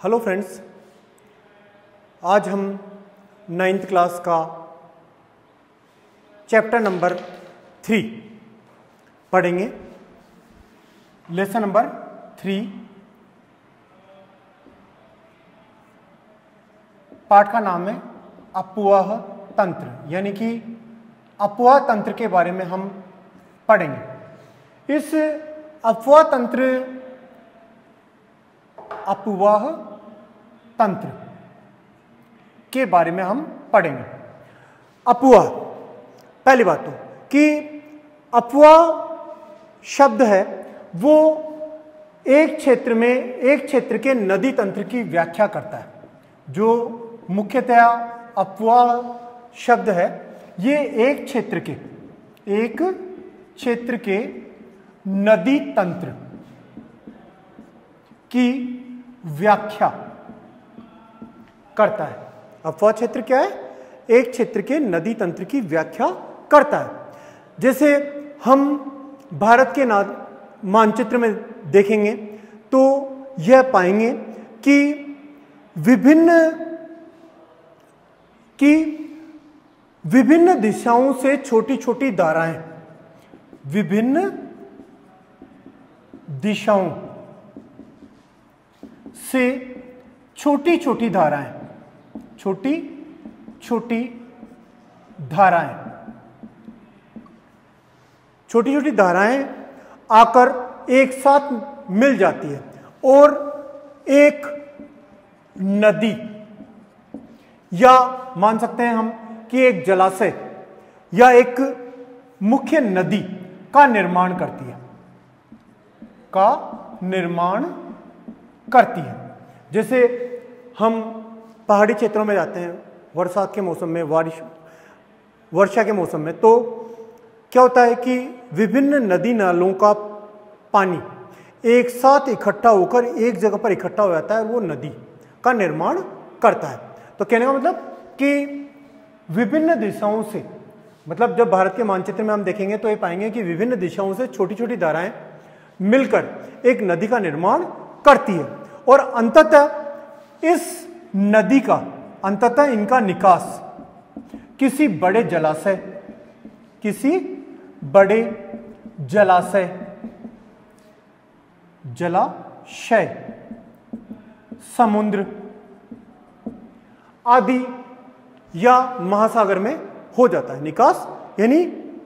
Hello friends, आज हम 9th class का चैप्टर नंबर 3 पढ़ेंगे। लेसन नंबर 3, पाठ का नाम है अपवाह तंत्र, यानी कि अपवाह तंत्र के बारे में हम पढ़ेंगे। इस अपवाह तंत्र अपवाह तंत्र के बारे में हम पढ़ेंगे। अपवाह, पहली बात तो कि अपवाह शब्द है वो एक क्षेत्र के नदी तंत्र की व्याख्या करता है। जो मुख्यतया अपवाह शब्द है ये एक क्षेत्र के नदी तंत्र की व्याख्या करता है। अपवाह क्षेत्र क्या है? एक क्षेत्र के नदी तंत्र की व्याख्या करता है। जैसे हम भारत के मानचित्र में देखेंगे तो यह पाएंगे कि विभिन्न दिशाओं से छोटी छोटी धाराएं, विभिन्न दिशाओं से छोटी छोटी धाराएं आकर एक साथ मिल जाती है और एक नदी, या मान सकते हैं हम कि एक जलाशय या एक मुख्य नदी का निर्माण करती है। जैसे हम पहाड़ी क्षेत्रों में जाते हैं बरसात के मौसम में, वर्षा के मौसम में, तो क्या होता है कि विभिन्न नदी नालों का पानी एक साथ इकट्ठा होकर एक जगह पर इकट्ठा हो जाता है और वो नदी का निर्माण करता है। तो कहने का मतलब कि विभिन्न दिशाओं से, मतलब जब भारत के मानचित्र में हम देखेंगे तो ये पाएंगे कि विभिन्न दिशाओं से छोटी छोटी धाराएं मिलकर एक नदी का निर्माण करती है और अंततः इस नदी का इनका निकास किसी बड़े जलाशय, समुद्र आदि या महासागर में हो जाता है। निकास यानी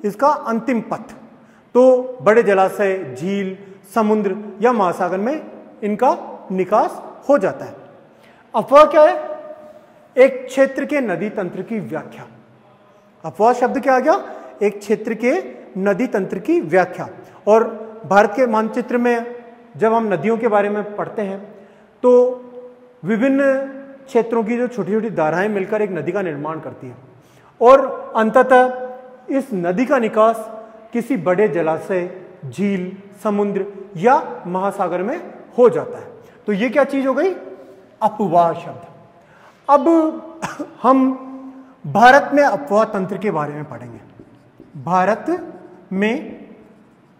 इसका अंतिम पथ। तो बड़े जलाशय, झील, समुद्र या महासागर में इनका निकास हो जाता है। अपवाह क्या है? एक क्षेत्र के नदी तंत्र की व्याख्या। अपवाह शब्द क्या आ गया? एक क्षेत्र के नदी तंत्र की व्याख्या। और भारत के मानचित्र में जब हम नदियों के बारे में पढ़ते हैं तो विभिन्न क्षेत्रों की जो छोटी छोटी धाराएं मिलकर एक नदी का निर्माण करती है और अंततः इस नदी का निकास किसी बड़े जलाशय, झील, समुद्र या महासागर में हो जाता है। तो ये क्या चीज हो गई? अपवाह शब्द। अब हम भारत में अपवाह तंत्र के बारे में पढ़ेंगे। भारत में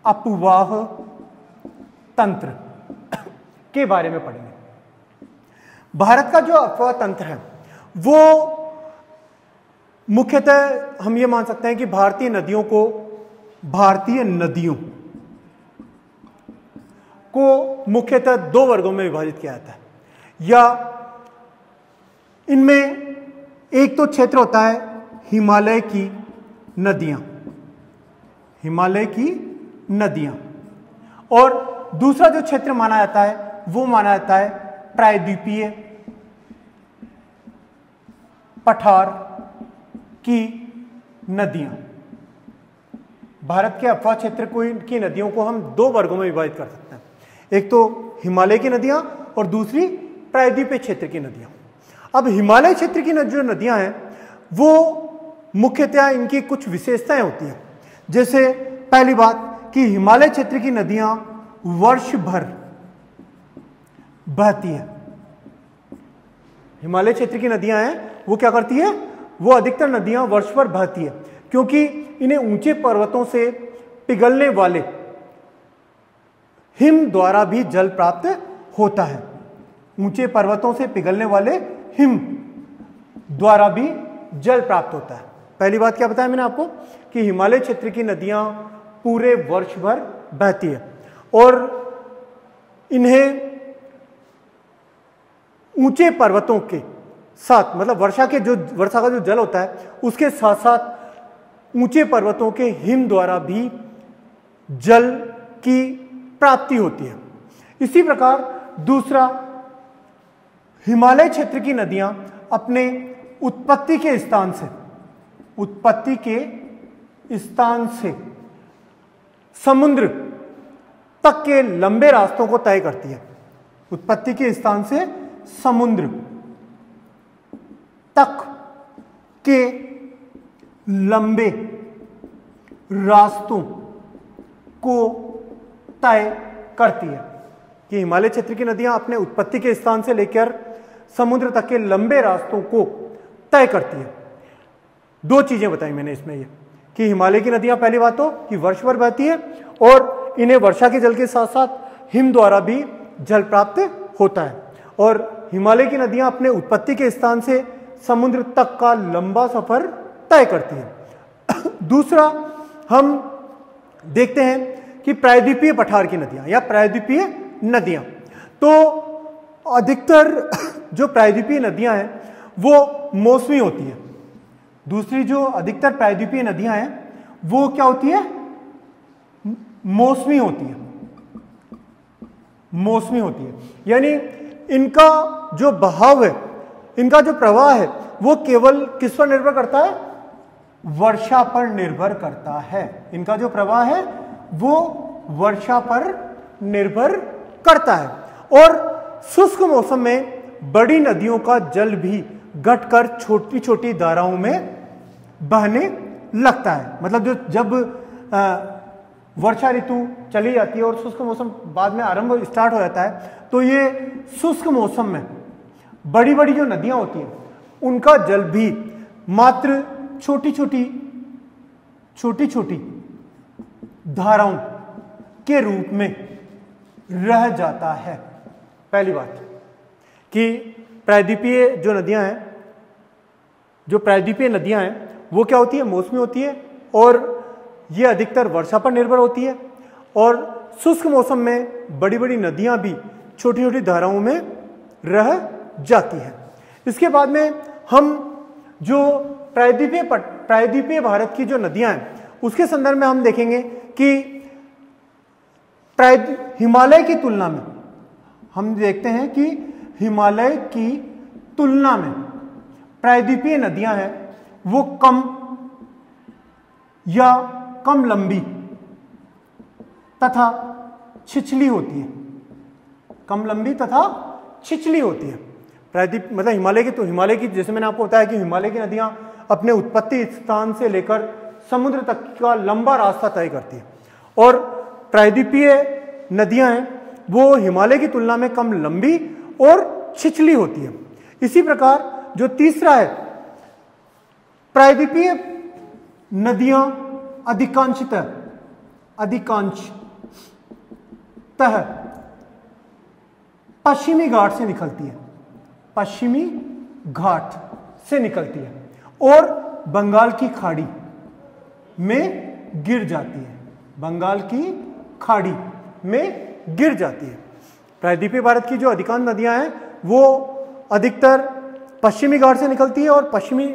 अपवाह तंत्र के बारे में पढ़ेंगे। भारत का जो अपवाह तंत्र है वो मुख्यतः हम ये मान सकते हैं कि भारतीय नदियों को मुख्यतः 2 वर्गों में विभाजित किया जाता है। या इनमें एक तो क्षेत्र होता है हिमालय की नदियां, और दूसरा जो क्षेत्र माना जाता है वो माना जाता है प्रायद्वीपीय पठार की नदियां। भारत के अपवाह क्षेत्र की नदियों को हम 2 वर्गों में विभाजित कर सकते हैं। एक तो हिमालय की नदियां और दूसरी प्रायद्वीपीय क्षेत्र की नदियां। अब हिमालय क्षेत्र की जो नदियां हैं वो मुख्यतः इनकी कुछ विशेषताएं होती हैं। जैसे पहली बात कि हिमालय क्षेत्र की नदियां वर्ष भर बहती हैं। हिमालय क्षेत्र की नदियां हैं वो क्या करती है? वो अधिकतर नदियां वर्ष भर बहती है क्योंकि इन्हें ऊंचे पर्वतों से पिघलने वाले हिम द्वारा भी जल प्राप्त होता है। ऊंचे पर्वतों से पिघलने वाले हिम द्वारा भी जल प्राप्त होता है। पहली बात क्या बताया मैंने आपको कि हिमालय क्षेत्र की नदियां पूरे वर्ष भर बहती है और इन्हें ऊंचे पर्वतों के साथ, मतलब वर्षा का जो जल होता है उसके साथ साथ ऊंचे पर्वतों के हिम द्वारा भी जल की प्राप्ति होती है। इसी प्रकार दूसरा, हिमालय क्षेत्र की नदियां अपने उत्पत्ति के स्थान से समुद्र तक के लंबे रास्तों को तय करती है। उत्पत्ति के स्थान से समुद्र तक के लंबे रास्तों को तय करती है कि हिमालय क्षेत्र की नदियां अपने उत्पत्ति के स्थान से लेकर समुद्र तक के लंबे रास्तों को तय करती है। दो चीजें बताई मैंने इसमें, ये कि हिमालय की नदियां पहली बात तो कि वर्ष भर बहती है और इन्हें वर्षा के जल के साथ साथ हिम द्वारा भी जल प्राप्त होता है, और हिमालय की नदियां अपने उत्पत्ति के स्थान से समुद्र तक का लंबा सफर तय करती है। दूसरा, हम देखते हैं कि प्रायद्वीपीय पठार की नदियां या प्रायद्वीपीय नदियां, तो अधिकतर जो प्रायद्वीपीय नदियां हैं वो मौसमी होती है। दूसरी जो अधिकतर प्रायद्वीपीय नदियां हैं वो क्या होती है? मौसमी होती है। मौसमी होती है यानी इनका जो बहाव है, इनका जो प्रवाह है वो केवल किस पर निर्भर करता है? वर्षा पर निर्भर करता है। इनका जो प्रवाह है वो वर्षा पर निर्भर करता है, और शुष्क मौसम में बड़ी नदियों का जल भी घटकर छोटी छोटी धाराओं में बहने लगता है। मतलब जब वर्षा ऋतु चली जाती है और शुष्क मौसम बाद में आरंभ स्टार्ट हो जाता है, तो ये शुष्क मौसम में बड़ी बड़ी जो नदियां होती हैं उनका जल भी मात्र छोटी छोटी धाराओं के रूप में रह जाता है। पहली बात कि प्रायद्वीपीय जो नदियां हैं वो क्या होती है? मौसमी होती है, और ये अधिकतर वर्षा पर निर्भर होती है, और शुष्क मौसम में बड़ी बड़ी नदियां भी छोटी छोटी धाराओं में रह जाती है। इसके बाद में हम जो प्रायद्वीपीय भारत की जो नदियां हैं उसके संदर्भ में हम देखेंगे कि हिमालय की तुलना में हम देखते हैं कि हिमालय की तुलना में प्रायद्वीपीय नदियां हैं वो कम लंबी तथा छिछली होती है। कम लंबी तथा छिछली होती है। प्रायद्वीप मतलब हिमालय की जैसे मैंने आपको बताया कि हिमालय की नदियां अपने उत्पत्ति स्थान से लेकर समुद्र तक का लंबा रास्ता तय करती है, और प्रायद्वीपीय नदियां हैं वो हिमालय की तुलना में कम लंबी और छिछली होती है। इसी प्रकार जो तीसरा है, प्रायद्वीपीय नदियां अधिकांशतः पश्चिमी घाट से निकलती है। पश्चिमी घाट से निकलती है और बंगाल की खाड़ी में गिर जाती है। बंगाल की खाड़ी में गिर जाती है। प्रायद्वीपीय भारत की जो अधिकांश नदियां हैं वो अधिकतर पश्चिमी घाट से निकलती है और पश्चिमी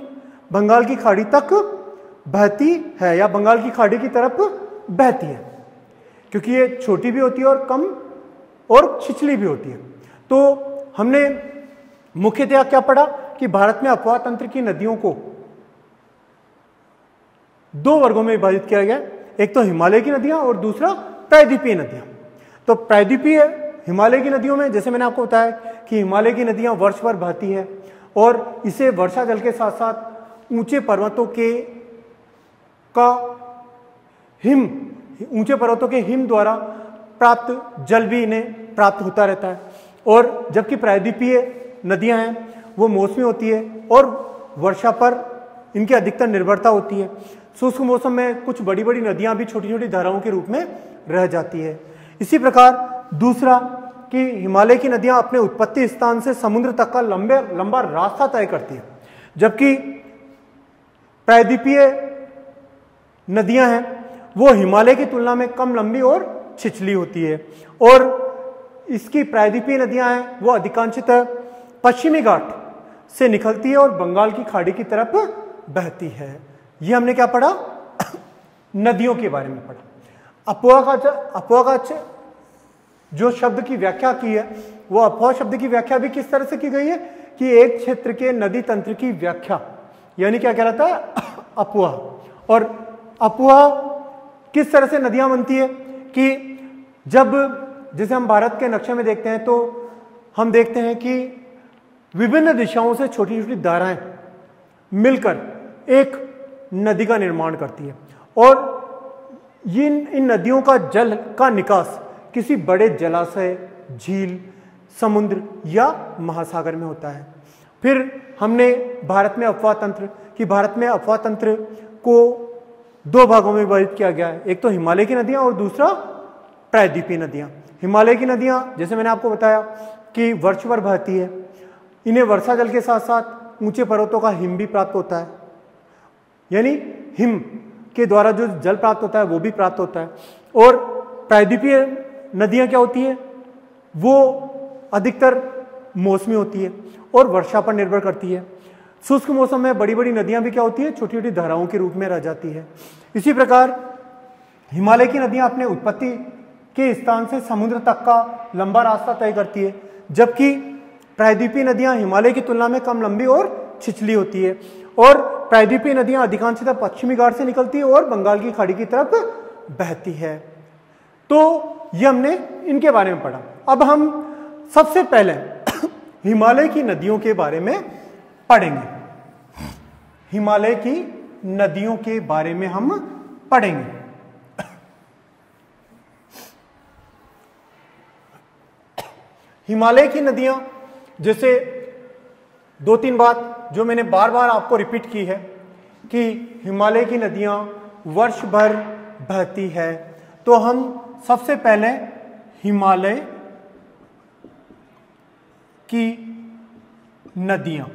बंगाल की खाड़ी तक बहती है या बंगाल की खाड़ी की तरफ बहती है, क्योंकि ये छोटी भी होती है और कम और छिछली भी होती है। तो हमने मुख्यतः क्या पढ़ा कि भारत में अपवाह तंत्र की नदियों को दो वर्गों में विभाजित किया गया, एक तो हिमालय की नदियां और दूसरा प्रायद्वीपीय नदियां। तो प्रायद्वीपीय हिमालय की नदियों में जैसे मैंने आपको बताया कि हिमालय की नदियां वर्ष भर बहती है और इसे वर्षा जल के साथ साथ ऊंचे पर्वतों के हिम द्वारा प्राप्त जल भी इन्हें प्राप्त होता रहता है। और जबकि प्रायद्वीपीय नदियां हैं वो मौसमी होती है और वर्षा पर इनकी अधिकतर निर्भरता होती है। शुष्क मौसम में कुछ बड़ी बड़ी नदियां भी छोटी छोटी धाराओं के रूप में रह जाती है। इसी प्रकार दूसरा कि हिमालय की नदियां अपने उत्पत्ति स्थान से समुद्र तक का लंबा रास्ता तय करती है, जबकि प्रायद्वीपीय नदियां हैं वो हिमालय की तुलना में कम लंबी और छिछली होती है। और इसकी प्रायद्वीपीय नदियां हैं वो अधिकांशतः पश्चिमी घाट से निकलती है और बंगाल की खाड़ी की तरफ बहती है। ये हमने क्या पढ़ा? नदियों के बारे में पढ़ा। अफवाह का जो शब्द की व्याख्या की है वो अफवाह शब्द की व्याख्या भी किस तरह से की गई है कि एक क्षेत्र के नदी तंत्र की व्याख्या, यानी क्या कहलाता है? अफवाह। और अफवाह किस तरह से नदियां बनती है कि जब जैसे हम भारत के नक्शे में देखते हैं तो हम देखते हैं कि विभिन्न दिशाओं से छोटी छोटी धाराएं मिलकर एक नदी का निर्माण करती है और इन नदियों का जल का निकास किसी बड़े जलाशय, झील, समुद्र या महासागर में होता है। फिर हमने भारत में अफवाह तंत्र को दो भागों में विभाजित किया गया है, एक तो हिमालय की नदियां और दूसरा प्रायद्वीपीय नदियां। हिमालय की नदियां जैसे मैंने आपको बताया कि वर्ष भर बहती है, इन्हें वर्षा जल के साथ साथ ऊंचे पर्वतों का हिम भी प्राप्त होता है, यानी हिम के द्वारा जो जल प्राप्त होता है वो भी प्राप्त होता है। और प्रायद्वीपीय नदियां क्या होती है? वो अधिकतर मौसमी होती है और वर्षा पर निर्भर करती है। शुष्क मौसम में बड़ी बड़ी नदियां भी क्या होती है? छोटी छोटी धाराओं के रूप में रह जाती है। इसी प्रकार हिमालय की नदियां अपने उत्पत्ति के स्थान से समुद्र तक का लंबा रास्ता तय करती है, जबकि प्रायद्वीपीय नदियां हिमालय की तुलना में कम लंबी और छिछली होती है। और प्रायद्वीपीय नदियां अधिकांशतः पश्चिमी घाट से निकलती है और बंगाल की खाड़ी की तरफ बहती है। तो ये हमने इनके बारे में पढ़ा। अब हम सबसे पहले हिमालय की नदियों के बारे में पढ़ेंगे। हिमालय की नदियों के बारे में हम पढ़ेंगे। हिमालय की नदियां, जैसे दो तीन बात जो मैंने बार बार आपको रिपीट की है कि हिमालय की नदियां वर्ष भर बहती है, तो हम सबसे पहले हिमालय की नदियां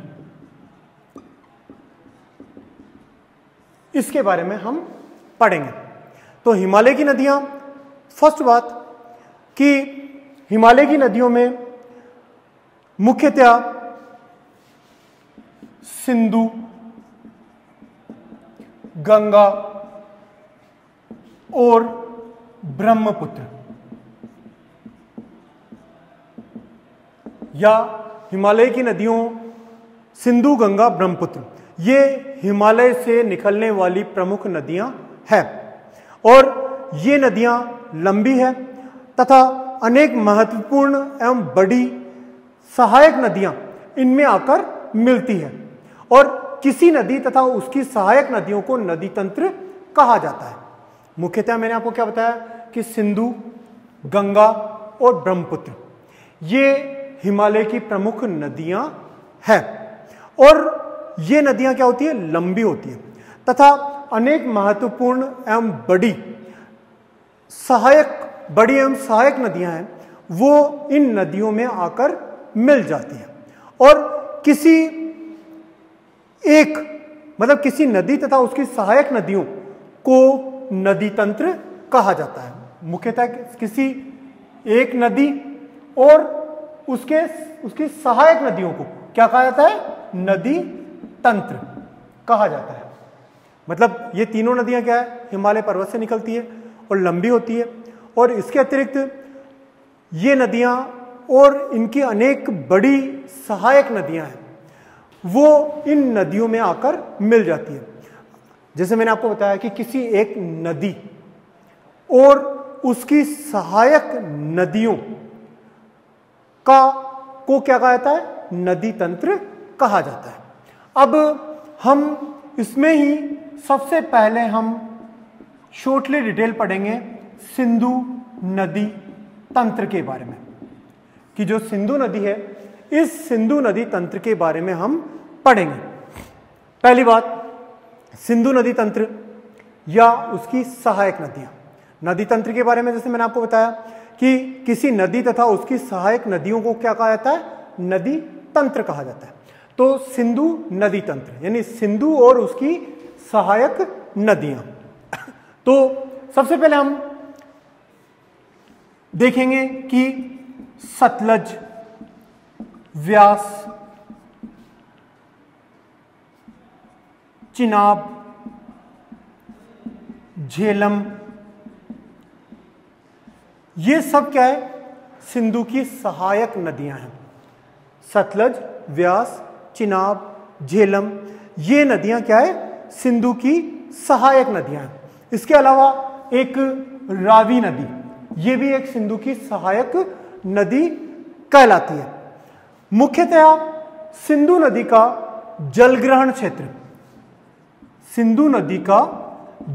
इसके बारे में हम पढ़ेंगे। तो हिमालय की नदियां, फर्स्ट बात कि हिमालय की नदियों में मुख्यतया सिंधु, गंगा और ब्रह्मपुत्र, या हिमालय की नदियों सिंधु, गंगा, ब्रह्मपुत्र, ये हिमालय से निकलने वाली प्रमुख नदियां हैं। और ये नदियां लंबी है तथा अनेक महत्वपूर्ण एवं बड़ी सहायक नदियां इनमें आकर मिलती है। और किसी नदी तथा उसकी सहायक नदियों को नदी तंत्र कहा जाता है। मुख्यतः मैंने आपको क्या बताया कि सिंधु, गंगा और ब्रह्मपुत्र ये हिमालय की प्रमुख नदियां हैं। और ये नदियां क्या होती है? लंबी होती है तथा अनेक महत्वपूर्ण एवं बड़ी एवं सहायक नदियां हैं, वो इन नदियों में आकर मिल जाती हैं। और किसी नदी तथा उसकी सहायक नदियों को नदी तंत्र कहा जाता है। मुख्यतः किसी एक नदी और उसकी सहायक नदियों को क्या कहा जाता है? नदी तंत्र कहा जाता है। मतलब ये तीनों नदियां क्या है? हिमालय पर्वत से निकलती है और लंबी होती है। और इसके अतिरिक्त ये नदियां और इनकी अनेक बड़ी सहायक नदियां हैं, वो इन नदियों में आकर मिल जाती है। जैसे मैंने आपको बताया कि किसी एक नदी और उसकी सहायक नदियों को क्या कहा जाता है? नदी तंत्र कहा जाता है। अब हम इसमें ही सबसे पहले हम शॉर्टली डिटेल पढ़ेंगे सिंधु नदी तंत्र के बारे में, कि जो सिंधु नदी है, इस सिंधु नदी तंत्र के बारे में हम पढ़ेंगे। पहली बात, सिंधु नदी तंत्र या उसकी सहायक नदियां। नदी तंत्र के बारे में जैसे मैंने आपको बताया कि किसी नदी तथा उसकी सहायक नदियों को क्या कहा जाता है? नदी तंत्र कहा जाता है। तो सिंधु नदी तंत्र यानी सिंधु और उसकी सहायक नदियां। तो सबसे पहले हम देखेंगे कि सतलज, व्यास, चिनाब, झेलम, ये सब क्या है? सिंधु की सहायक नदियां हैं। सतलज, व्यास, चिनाब, झेलम, ये नदियां क्या है? सिंधु की सहायक नदियां हैं। इसके अलावा एक रावी नदी, ये भी एक सिंधु की सहायक नदी कहलाती है। मुख्यतया सिंधु नदी का जलग्रहण क्षेत्र, सिंधु नदी का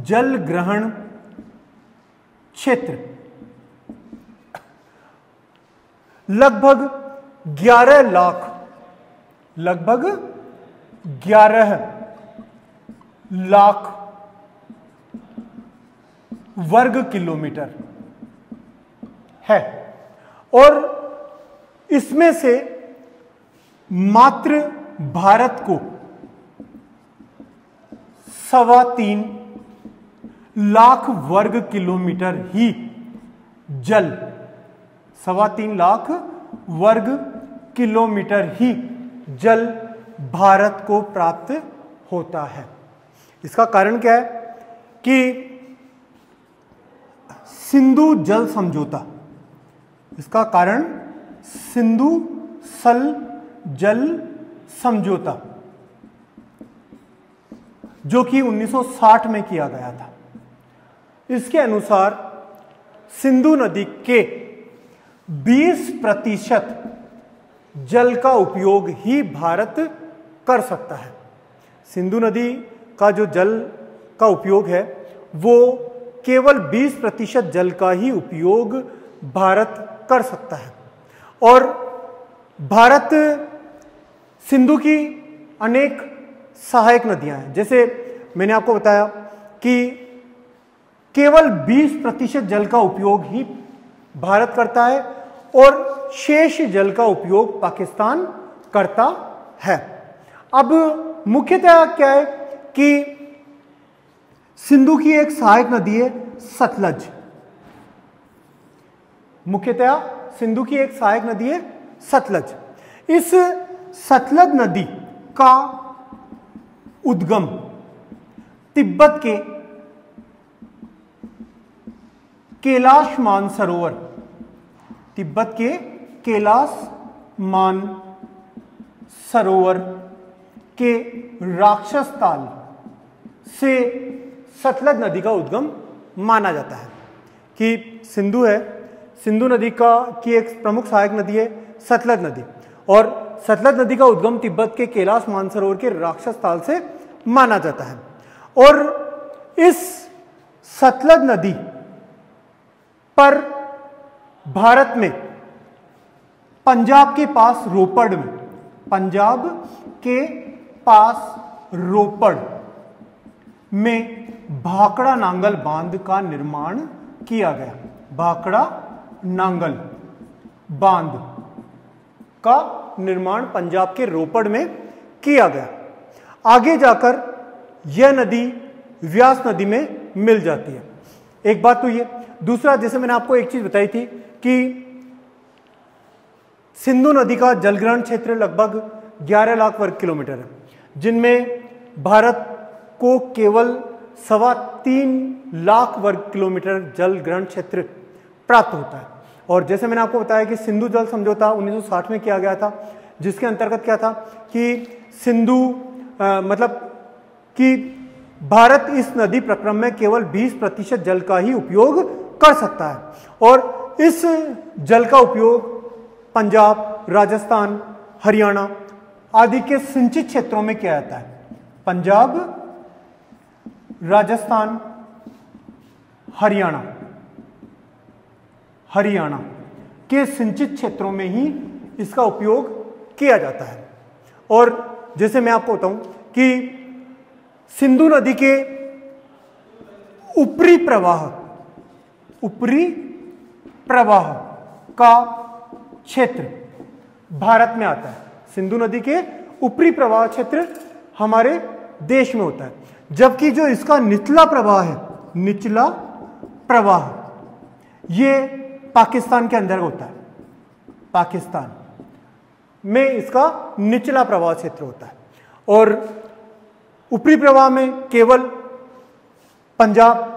जलग्रहण क्षेत्र लगभग 11 लाख वर्ग किलोमीटर है और इसमें से मात्र भारत को 3.25 लाख वर्ग किलोमीटर ही जल, 3.25 लाख वर्ग किलोमीटर ही जल भारत को प्राप्त होता है। इसका कारण क्या है? कि सिंधु जल समझौता, इसका कारण सिंधु सल जल समझौता जो कि 1960 में किया गया था। इसके अनुसार सिंधु नदी के 20% जल का उपयोग ही भारत कर सकता है। सिंधु नदी का जो जल का उपयोग है वो केवल 20% जल का ही उपयोग भारत कर सकता है। और भारत सिंधु की अनेक सहायक नदियां हैं। जैसे मैंने आपको बताया कि केवल 20% जल का उपयोग ही भारत करता है और शेष जल का उपयोग पाकिस्तान करता है। अब मुख्यतः क्या है कि सिंधु की एक सहायक नदी है सतलज। मुख्यतः सिंधु की एक सहायक नदी है सतलज। इस सतलज नदी का उद्गम तिब्बत के कैलाश मानसरोवर, तिब्बत के कैलाश मानसरोवर के राक्षस ताल से सतलज नदी का उद्गम माना जाता है। कि सिंधु है, सिंधु नदी की एक प्रमुख सहायक नदी है सतलज नदी और सतलज नदी का उद्गम तिब्बत के कैलाश मानसरोवर के राक्षस ताल से माना जाता है। और इस सतलज नदी पर भारत में पंजाब के पास रोपड़ में, पंजाब के पास रोपड़ में भाखड़ा नांगल बांध का निर्माण किया गया। भाखड़ा नांगल बांध का निर्माण पंजाब के रोपड़ में किया गया। आगे जाकर यह नदी व्यास नदी में मिल जाती है। एक बात तो ये। दूसरा, जैसे मैंने आपको एक चीज बताई थी कि सिंधु नदी का जलग्रहण क्षेत्र लगभग 11 लाख वर्ग किलोमीटर है, जिनमें भारत को केवल 3.25 लाख वर्ग किलोमीटर जल ग्रहण क्षेत्र प्राप्त होता है। और जैसे मैंने आपको बताया कि सिंधु जल समझौता 1960 में किया गया था, जिसके अंतर्गत क्या था कि सिंधु मतलब कि भारत इस नदी प्रक्रम में केवल 20% जल का ही उपयोग कर सकता है और इस जल का उपयोग पंजाब, राजस्थान, हरियाणा आदि के सिंचित क्षेत्रों में किया जाता है। पंजाब, राजस्थान, हरियाणा के सिंचित क्षेत्रों में ही इसका उपयोग किया जाता है। और जैसे मैं आपको बताऊं कि सिंधु नदी के ऊपरी प्रवाह का क्षेत्र भारत में आता है। सिंधु नदी के ऊपरी प्रवाह क्षेत्र हमारे देश में होता है, जबकि जो इसका निचला प्रवाह है, निचला प्रवाह, ये पाकिस्तान के अंदर होता है। पाकिस्तान में इसका निचला प्रवाह क्षेत्र होता है और ऊपरी प्रवाह में केवल पंजाब,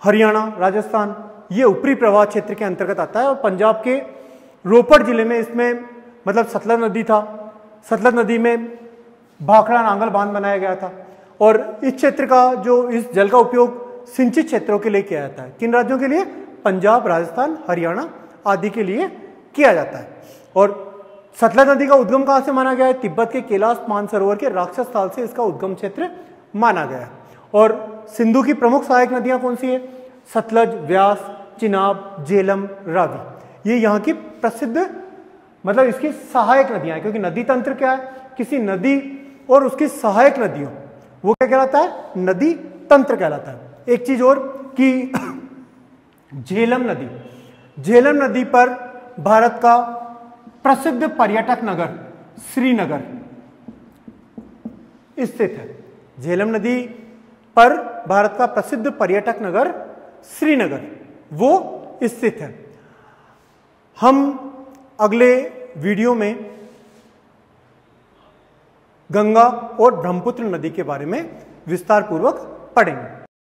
हरियाणा, राजस्थान, ये ऊपरी प्रवाह क्षेत्र के अंतर्गत आता है। और पंजाब के रोपड़ जिले में इसमें मतलब सतलज नदी था, सतलज नदी में भाखड़ा नांगल बांध बनाया गया था और इस क्षेत्र का जो इस जल का उपयोग सिंचित क्षेत्रों के लिए किया जाता है। किन राज्यों के लिए? पंजाब, राजस्थान, हरियाणा आदि के लिए किया जाता है। और सतलज नदी का उद्गम कहां से माना गया है? तिब्बत के कैलाश मानसरोवर के राक्षस ताल से इसका उद्गम क्षेत्र माना गया है। और सिंधु की प्रमुख सहायक नदियां कौन सी है? सतलज, व्यास, चिनाब, झेलम, रावी। ये यहाँ की प्रसिद्ध मतलब इसकी सहायक नदियां हैं, क्योंकि नदी तंत्र क्या है? किसी नदी और उसकी सहायक नदियों, वो क्या कहलाता है? नदी तंत्र कहलाता है। एक चीज और कि झेलम नदी, झेलम नदी पर भारत का प्रसिद्ध पर्यटक नगर श्रीनगर स्थित है। झेलम नदी पर भारत का प्रसिद्ध पर्यटक नगर श्रीनगर वो स्थित है। हम अगले वीडियो में गंगा और ब्रह्मपुत्र नदी के बारे में विस्तार पूर्वक पढ़ेंगे।